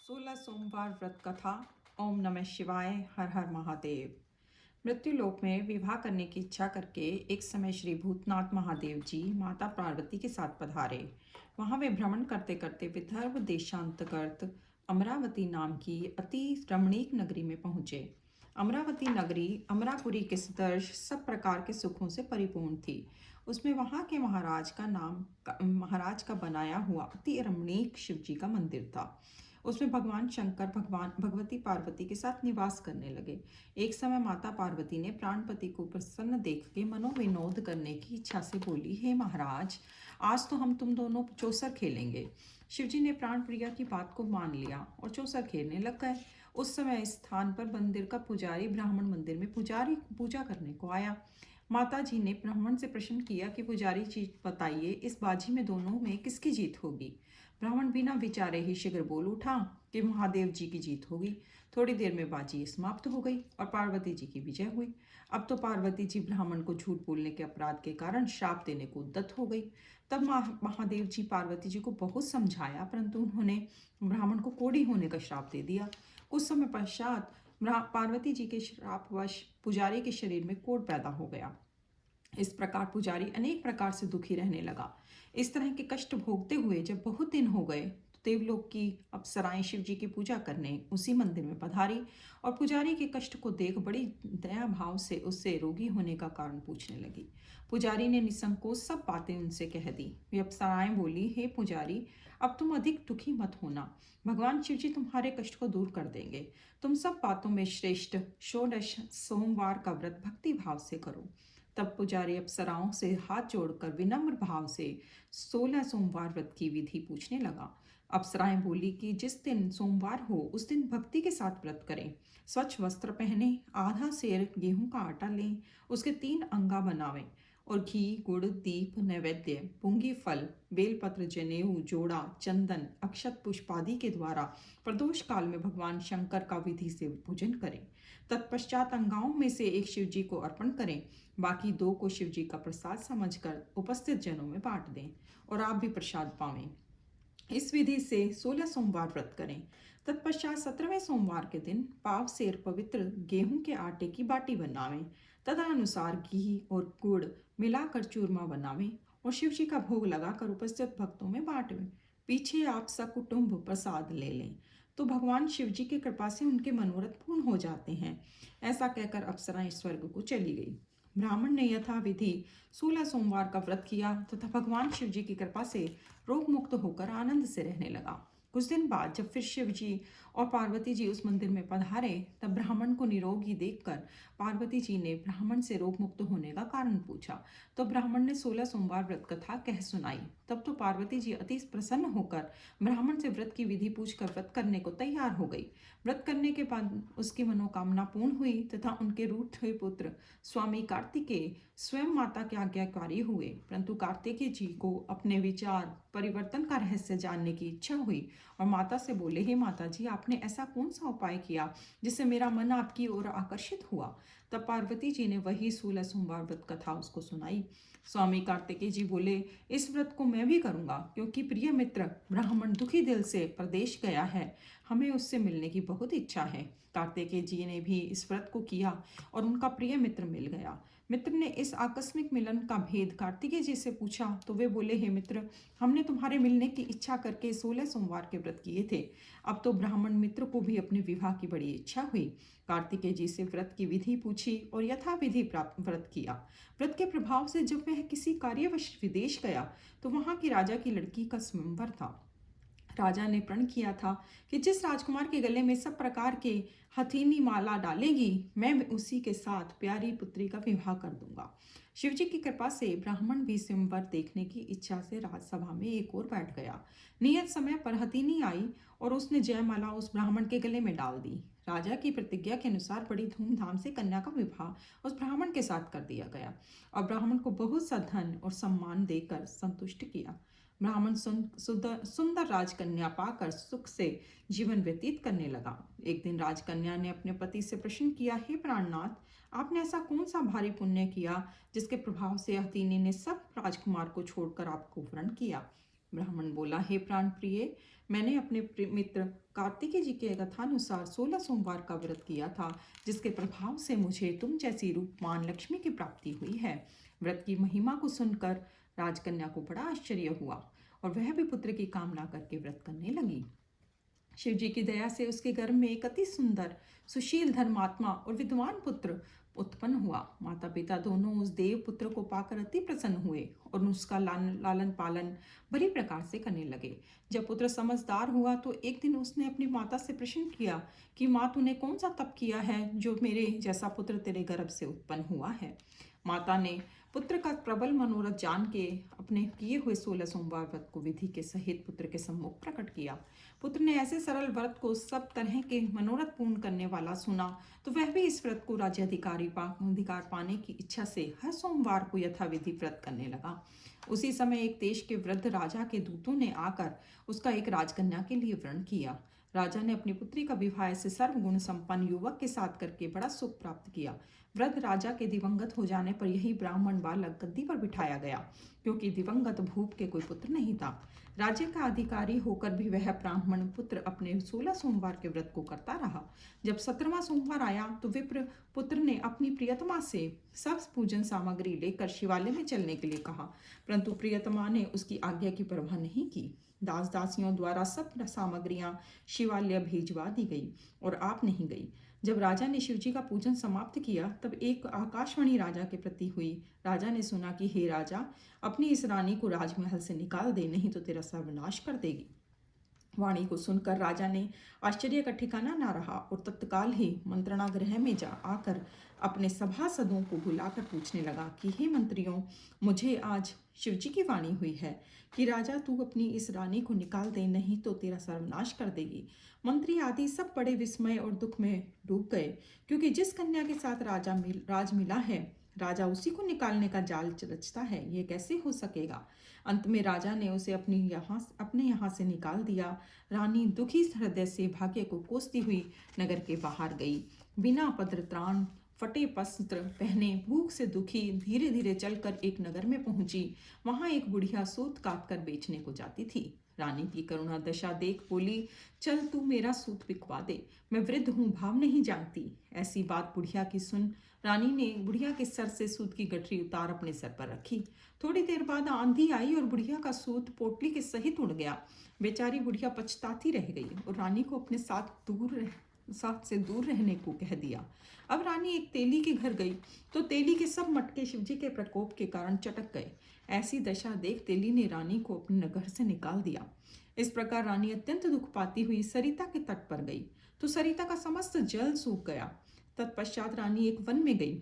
16 सोमवार व्रत कथा। ओम नमः शिवाय। हर हर महादेव। मृत्युलोक में विवाह करने की इच्छा करके एक समय श्री भूतनाथ महादेव जी माता पार्वती के साथ पधारे। वहां वे भ्रमण करते करते विदर्भ देशांतर्गत अमरावती नाम की अति रमणीक नगरी में पहुंचे। अमरावती नगरी अमरापुरी के सदृश सब प्रकार के सुखों से परिपूर्ण थी। उसमें वहां के महाराज का बनाया हुआ अति रमणीक शिव जी का मंदिर था। उसमें भगवान शंकर भगवती पार्वती के साथ निवास करने लगे। एक समय माता पार्वती ने प्राणपति को प्रसन्न देख के मनोविनोद करने की इच्छा से बोली, हे महाराज, आज तो हम तुम दोनों चौसर खेलेंगे। शिवजी ने प्राण प्रिया की बात को मान लिया और चौसर खेलने लग गए। उस समय इस स्थान पर मंदिर का पुजारी ब्राह्मण मंदिर में पूजा करने को आया। माता जी ने ब्राह्मण से प्रश्न किया कि पुजारी जी बताइए, इस बाजी में दोनों में किसकी जीत होगी। ब्राह्मण बिना विचारे ही शीघ्र बोल उठा कि महादेव जी की जीत होगी। थोड़ी देर में बाजी समाप्त हो गई और पार्वती जी की विजय हुई। अब तो पार्वती जी ब्राह्मण को झूठ बोलने के अपराध के कारण श्राप देने को उद्यत हो गई। तब महादेव जी पार्वती जी को बहुत समझाया, परंतु उन्होंने ब्राह्मण को कोढ़ी होने का श्राप दे दिया। कुछ समय पश्चात पार्वती जी के श्रापवश पुजारी के शरीर में कोढ़ पैदा हो गया। इस प्रकार पुजारी अनेक प्रकार से दुखी रहने लगा। इस तरह के कष्ट भोगते हुए जब बहुत दिन हो गए तो देवलोक की अप्सराएं शिव जी की पूजा करने उसी मंदिर में पधारी और पुजारी के कष्ट को देख बड़ी दया भाव से उससे रोगी होने का कारण पूछने लगी। पुजारी ने निसंकोच सब बातें उनसे कह दी। वे अप्सराएं बोली, हे पुजारी, अब तुम अधिक दुखी मत होना, भगवान शिव जी तुम्हारे कष्ट को दूर कर देंगे। तुम सब बातों में श्रेष्ठ 16 सोमवार का व्रत भक्ति भाव से करो। तब पुजारी अप्सराओं से हाथ जोड़कर विनम्र भाव से 16 सोमवार व्रत की विधि पूछने लगा। अप्सराएं बोली कि जिस दिन सोमवार हो उस दिन भक्ति के साथ व्रत करें, स्वच्छ वस्त्र पहने, आधा सेर गेहूं का आटा लें, उसके 3 अंगा बनावें और घी, गुड़, दीप, नैवेद्य, पुंगी फल, बेलपत्र, जनेऊ, जोड़ा, चंदन, अक्षत पुष्प आदि के द्वारा प्रदोष काल में भगवान शंकर का विधि से पूजन करें। तत्पश्चात अंगाओं में से एक शिव जी को अर्पण करें, बाकी 2 को शिव जी का प्रसाद समझकर उपस्थित जनों में बांट दें और आप भी प्रसाद पावें। इस विधि से 16 सोमवार व्रत करें। तत्पश्चात 17वें सोमवार के दिन पाव सेर पवित्र गेहूं के आटे की बाटी बनावें, तदनुसार घी और गुड़ मिलाकर चूरमा बनावें और शिव जी का भोग लगाकर उपस्थित भक्तों में बांटें। पीछे आप सकुटुंब प्रसाद ले लें तो भगवान शिव जी की कृपा से उनके मनोरथ पूर्ण हो जाते हैं। ऐसा कहकर अप्सराएं स्वर्ग को चली गई। ब्राह्मण ने यथाविधि 16 सोमवार का व्रत किया तथा भगवान शिव जी की कृपा से रोग मुक्त होकर आनंद से रहने लगा। कुछ दिन बाद जब फिर शिव जी और पार्वती जी उस मंदिर में पधारे, तब ब्राह्मण को निरोगी देखकर पार्वती जी ने ब्राह्मण से रोग मुक्त होने का कारण पूछा। तो ब्राह्मण ने 16 सोमवार व्रत कथा कह सुनाई। तब तो पार्वती जी अति प्रसन्न होकर ब्राह्मण से व्रत की विधि पूछकर व्रत करने को तैयार हो गई। व्रत करने के बाद उसकी मनोकामना पूर्ण हुई तथा उनके रूठे पुत्र स्वामी कार्तिकेय स्वयं माता के आज्ञाकारी हुए। परंतु कार्तिकेय जी को अपने विचार परिवर्तन का रहस्य जानने की इच्छा हुई और माता से बोले, हे माता जी, आपने ऐसा कौन सा उपाय किया जिससे मेरा मन आपकी ओर आकर्षित हुआ। तब पार्वती जी ने वही 16 सोमवार व्रत कथा उसको सुनाई। स्वामी कार्तिकेय जी बोले, इस व्रत को मैं भी करूंगा, क्योंकि प्रिय मित्र ब्राह्मण दुखी दिल से प्रदेश गया है, हमें उससे मिलने की बहुत इच्छा है। कार्तिकेय जी ने भी इस व्रत को किया और उनका प्रिय मित्र मिल गया। मित्र ने इस आकस्मिक मिलन का भेद कार्तिकेय जी से पूछा तो वे बोले, हे मित्र, हमने तुम्हारे मिलने की इच्छा करके 16 सोमवार के व्रत किए थे। अब तो ब्राह्मण मित्र को भी अपने विवाह की बड़ी इच्छा हुई। कार्तिकेय जी से व्रत की विधि पूछी और यथाविधि प्राप्त व्रत किया। व्रत के प्रभाव से जब वह किसी कार्यवश विदेश गया तो वहां की राजा की लड़की का स्वयंवर था। राजा ने प्रण किया था कि जिस राजकुमार के गले में सब प्रकार के हथीनी माला डालेगी, मैं उसी के साथ प्यारी पुत्री का विवाह कर दूंगा। शिवजी की कृपा से ब्राह्मण भी स्वयंवर देखने की इच्छा से राजसभा में एक ओर बैठ गया। नियत समय पर हथीनी आई और उसने जयमाला उस ब्राह्मण के गले में डाल दी। राजा की प्रतिज्ञा के अनुसार बड़ी धूमधाम से कन्या का विवाह उस ब्राह्मण के साथ कर दिया गया और ब्राह्मण को बहुत सा धन और सम्मान देकर संतुष्ट किया। ब्राह्मण सुंदर राजकन्या पाकर सुख से जीवन व्यतीत करने लगा। एक दिन राजकन्या ने अपने पति से प्रश्न किया, हे प्राणनाथ, आपने ऐसा कौन सा भारी पुण्य किया जिसके प्रभाव से हथिनी ने सब राजकुमार को छोड़कर आपको वरण किया। ब्राह्मण बोला, हे प्राण प्रिय, मैंने अपने मित्र कार्तिकेय जी के कथानुसार 16 सोमवार का व्रत किया था, जिसके प्रभाव से मुझे तुम जैसी रूपमान लक्ष्मी की प्राप्ति हुई है। व्रत की महिमा को सुनकर राजकन्या को बड़ा आश्चर्य हुआ और वह भी पुत्र की कामना करके व्रत करने लगी। शिव जी की दया से उसके गर्भ में एक अति सुंदर, सुशील, धर्मात्मा और विद्वान पुत्र उत्पन्न हुआ। माता पिता दोनों उस देव पुत्र को पाकर अति प्रसन्न हुए और उसका लालन पालन बड़ी प्रकार से करने लगे। जब पुत्र समझदार हुआ तो एक दिन उसने अपनी माता से प्रश्न किया कि माँ, तूने कौन सा तप किया है जो मेरे जैसा पुत्र तेरे गर्भ से उत्पन्न हुआ है। माता ने पुत्र का प्रबल मनोरथ जान के अपने किए हुए 16 सोमवार व्रत को विधि के सहित पुत्र के सम्मुख प्रकट किया। पुत्र ने ऐसे सरल व्रत को सब तरह के मनोरथ पूर्ण करने वाला सुना तो वह भी इस व्रत को अधिकार पाने की इच्छा से हर सोमवार को यथाविधि व्रत करने लगा। उसी समय एक देश के वृद्ध राजा के दूतों ने आकर उसका एक राजकन्या के लिए वर्ण किया। राजा ने अपनी पुत्री का विवाह ऐसे सर्वगुण संपन्न युवक के साथ करके बड़ा सुख प्राप्त किया। वृद्ध राजा के दिवंगत हो जाने पर यही ब्राह्मण बालक गद्दी पर बिठाया गया, क्योंकि दिवंगत भूप के कोई पुत्र नहीं था। राज्य का अधिकारी होकर भी वह ब्राह्मण पुत्र अपने 16 सोमवार के व्रत को करता रहा। जब 17वां सोमवार आया तो विप्र पुत्र ने अपनी प्रियतमा से सब पूजन सामग्री लेकर शिवालय में चलने के लिए कहा, परंतु प्रियतमा ने उसकी आज्ञा की परवाह नहीं की। दास दासियों द्वारा सब सामग्रियां शिवालय भिजवा दी गई और आप नहीं गई। जब राजा ने शिवजी का पूजन समाप्त किया तब एक आकाशवाणी राजा के प्रति हुई। राजा ने सुना कि हे राजा, अपनी इस रानी को राजमहल से निकाल दे, नहीं तो तेरा सर्वनाश कर देगी। वाणी को सुनकर राजा ने आश्चर्य का ठिकाना ना रहा और तत्काल ही मंत्रणा गृह में जा आकर अपने सभासदों को बुलाकर पूछने लगा कि हे मंत्रियों, मुझे आज शिवजी की वाणी हुई है कि राजा तू अपनी इस रानी को निकाल दे, नहीं तो तेरा सर्वनाश कर देगी। मंत्री आदि सब बड़े विस्मय और दुख में डूब गए, क्योंकि जिस कन्या के साथ राज मिला है, राजा उसी को निकालने का जाल रचता है, ये कैसे हो सकेगा। अंत में राजा ने उसे अपने यहाँ से निकाल दिया। रानी दुखी हृदय से भाग्य को कोसती हुई नगर के बाहर गई। बिना पत्र त्राण, फटे वस्त्र पहने, भूख से दुखी धीरे धीरे चलकर एक नगर में पहुंची। वहां एक बुढ़िया सूत काट कर बेचने को जाती थी। रानी की करुणा दशा देख बोली, चल तू मेरा सूत बिकवा दे, मैं वृद्ध हूँ, भाव नहीं जानती। ऐसी बात बुढ़िया की सुन रानी ने बुढ़िया के सर से सूत की गठरी उतार अपने सर पर रखी। थोड़ी देर बाद आंधी आई और बुढ़िया का सूत पोटली के सहित उड़ गया। बेचारी बुढ़िया पछताती रह गई और रानी को अपने साथ से दूर रहने को कह दिया। अब रानी एक तेली के घर गई तो तेली के सब मटके शिवजी के प्रकोप के कारण चटक गए। ऐसी दशा देख तेली ने रानी को अपने नगर से निकाल दिया। इस प्रकार रानी अत्यंत दुख पाती हुई सरिता के तट पर गई तो सरिता का समस्त जल सूख गया। तत्पश्चात रानी एक वन में गई।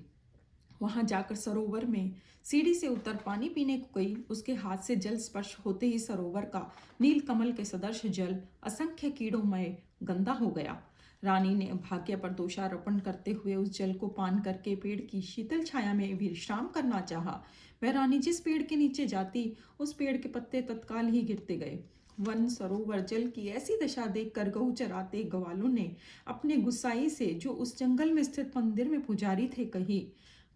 वहां जाकर सरोवर में सीढ़ी से उतर पानी पीने को गई। उसके हाथ से जल स्पर्श होते ही सरोवर का नील कमल के सदृश जल असंख्य कीड़ोंमय गंदा हो गया। रानी ने भाग्य पर दोषारोपण करते हुए उस जल को पान करके पेड़ की शीतल छाया में विश्राम करना चाहा। वह रानी जिस पेड़ के नीचे जाती, उस पेड़ के पत्ते तत्काल ही गिरते गए। वन सरोवर जल की ऐसी दशा देखकर गऊ चराते ग्वालों ने अपने गुस्साई से, जो उस जंगल में स्थित मंदिर में पुजारी थे, कही।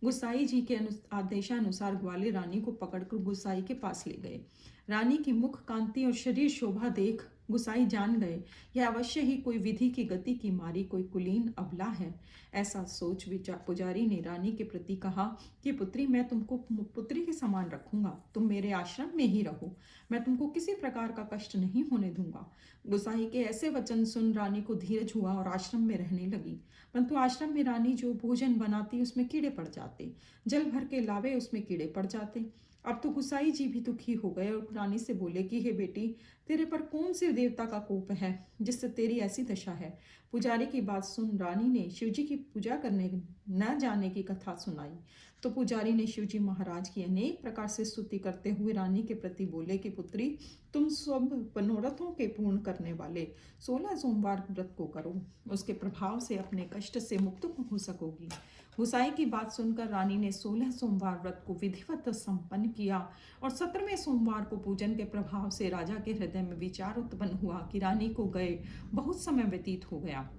गुसाई जी के आदेशानुसार ग्वाले रानी को पकड़कर गुसाई के पास ले गए। रानी की मुख कांति और शरीर शोभा देख गुसाई जान गए, यह अवश्य ही कोई विधि की गति की मारी कोई कुलीन अबला है। ऐसा सोच विचार पुजारी ने रानी के प्रति कहा कि पुत्री, मैं तुमको पुत्री के समान रखूंगा, तुम मेरे आश्रम में ही रहो, मैं तुमको किसी प्रकार का कष्ट नहीं होने दूंगा। गुसाई के ऐसे वचन सुन रानी को धीरज हुआ और आश्रम में रहने लगी। परंतु आश्रम में रानी जो भोजन बनाती उसमें कीड़े पड़ जाते, जल भर के लावे उसमें कीड़े पड़ जाते। अब तो गुसाई जी भी दुखी हो गए और रानी से बोले कि हे बेटी, तेरे पर कौन से देवता का कोप है जिससे तेरी ऐसी दशा है। पुजारी की बात सुन रानी ने शिवजी की पूजा करने न जाने की कथा सुनाई। तो पुजारी ने शिवजी महाराज की अनेक प्रकार से स्तुति करते हुए रानी के प्रति बोले कि पुत्री, तुम सब मनोरथों के पूर्ण करने वाले 16 सोमवार व्रत को करो, उसके प्रभाव से अपने कष्ट से मुक्त हो सकोगी। गुसाई की बात सुनकर रानी ने 16 सोमवार व्रत को विधिवत संपन्न किया और 17वें सोमवार को पूजन के प्रभाव से राजा के हृदय में विचार उत्पन्न हुआ कि रानी को गए बहुत समय व्यतीत हो गया।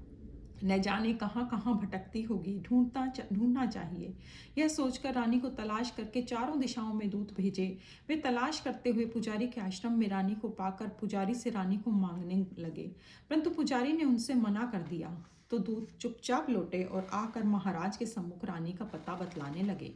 न जाने कहाँ कहाँ भटकती होगी, ढूंढना चाहिए। यह सोचकर रानी को तलाश करके चारों दिशाओं में दूत भेजे। वे तलाश करते हुए पुजारी के आश्रम में रानी को पाकर पुजारी से रानी को मांगने लगे, परंतु पुजारी ने उनसे मना कर दिया। तो दूत चुपचाप लौटे और आकर महाराज के सम्मुख रानी का पता बतलाने लगे।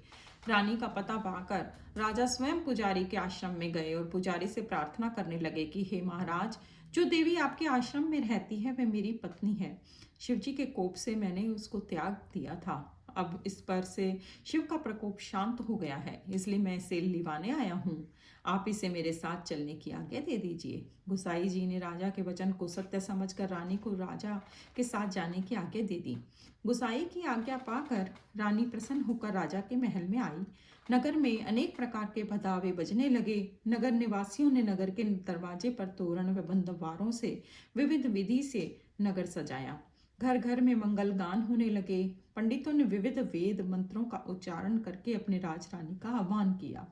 रानी का पता पाकर राजा स्वयं पुजारी के आश्रम में गए और पुजारी से प्रार्थना करने लगे कि हे महाराज, जो देवी आपके आश्रम में रहती है वह मेरी पत्नी है। शिवजी के कोप से मैंने उसको त्याग दिया था। अब इस पर से शिव का प्रकोप शांत हो गया है, इसलिए मैं इसे लिवाने आया हूँ। आप इसे मेरे साथ चलने की आज्ञा दे दीजिए। गुसाई जी ने राजा के वचन को सत्य समझकर रानी को राजा के साथ जाने की आज्ञा दे दी। गुसाई की आज्ञा पाकर रानी प्रसन्न होकर राजा के महल में आई। नगर में अनेक प्रकार के भदावे बजने लगे। नगर निवासियों ने नगर के दरवाजे पर तोरण व बंदवारों से विविध विधि से नगर सजाया। घर घर में मंगल गान होने लगे। पंडितों ने विविध वेद मंत्रों का उच्चारण करके अपने राजरानी का आह्वान किया।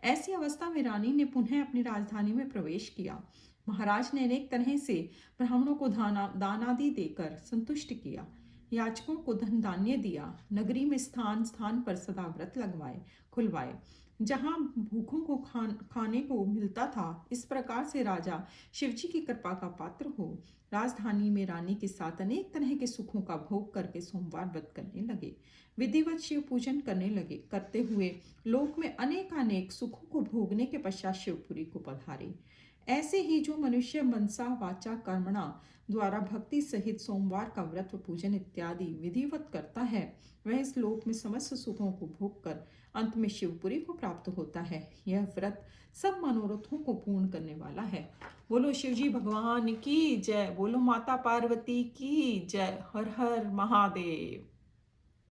ऐसी अवस्था में रानी ने पुनः अपनी राजधानी में प्रवेश किया। महाराज ने अनेक तरह से ब्राह्मणों को दान आदि देकर संतुष्ट किया। याचकों को धन धान्य दिया। नगरी में स्थान स्थान पर सदा व्रत खुलवाए, जहाँ भूखों को खाने को मिलता था। इस प्रकार से राजा शिवजी की कृपा का पात्र हो राजधानी में रानी के साथ अनेक तरह के सुखों का भोग करके सोमवार व्रत करने लगे। विधिवत शिव पूजन करते हुए लोक में अनेक सुखों को भोगने के पश्चात शिवपुरी को पधारे। ऐसे ही जो मनुष्य मनसा वाचा कर्मणा द्वारा भक्ति सहित सोमवार का व्रत पूजन इत्यादि विधिवत करता है, वह इस लोक में समस्त सुखों को भोग कर अंत में शिवपुरी को प्राप्त होता है। यह व्रत सब मनोरथों को पूर्ण करने वाला है। बोलो शिवजी भगवान की जय। बोलो माता पार्वती की जय। हर हर महादेव।